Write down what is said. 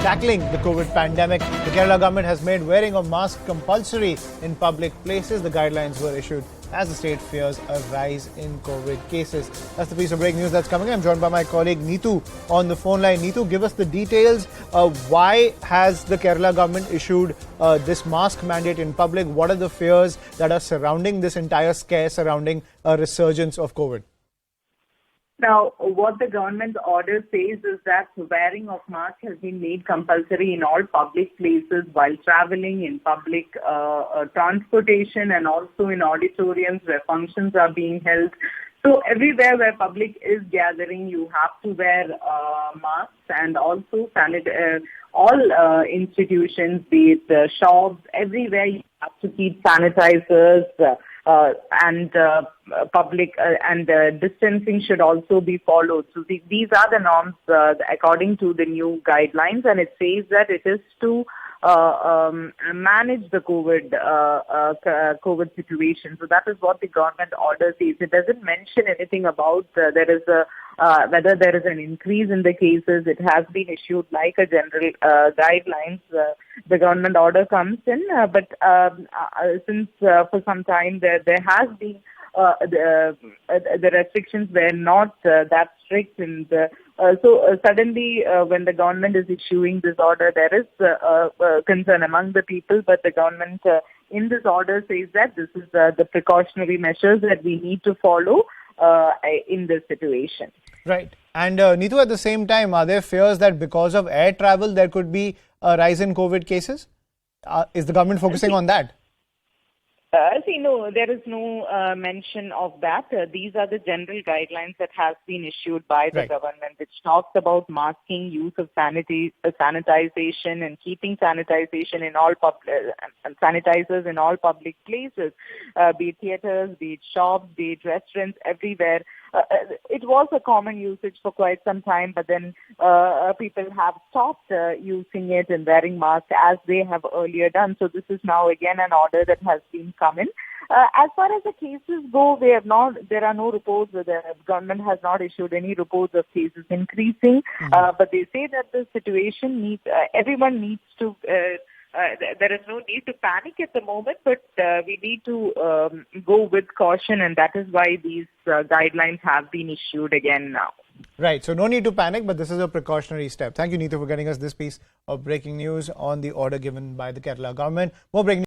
tackling the COVID pandemic. The Kerala government has made wearing of mask compulsory in public places. The guidelines were issued as the state fears a rise in COVID cases. That's the piece of breaking news that's coming. I'm joined by my colleague Neetu on the phone line. Neetu, give us the details. Why has the Kerala government issued this mask mandate in public? What are the fears that are surrounding this entire scare surrounding a resurgence of COVID? Now, what the government order says is that wearing of mask has been made compulsory in all public places while traveling, in public transportation, and also in auditoriums where functions are being held. So everywhere where public is gathering, you have to wear masks, and also all institutions, be it shops, everywhere you have to keep sanitizers. And public and distancing should also be followed. So these are the norms according to the new guidelines, and it says that it is to manage the COVID situation. So that is what the government order says. It doesn't mention anything about whether there is an increase in the cases. It has been issued like a general guidelines. The government order comes in, but since for some time there has been the restrictions were not that strict, and so suddenly when the government is issuing this order, there is concern among the people, but the government in this order says that this is the precautionary measures that we need to follow in this situation. Right. And Neetu, at the same time, are there fears that because of air travel there could be a rise in COVID cases? Is the government focusing on that? No, there is no mention of that. These are the general guidelines that have been issued by the government, which talks about masking, use of sanitization, and keeping sanitization in all sanitizers in all public places, be it theaters, be it shops, be it restaurants, everywhere. It was a common usage for quite some time, but then people have stopped using it and wearing masks as they have earlier done. So this is now again an order that has been come in. As far as the cases go, there are no reports. The government has not issued any reports of cases increasing, but they say that the situation everyone needs to. There is no need to panic at the moment, but we need to go with caution, and that is why these guidelines have been issued again now. Right. So no need to panic, but this is a precautionary step. Thank you, Neetu, for getting us this piece of breaking news on the order given by the Kerala government. More breaking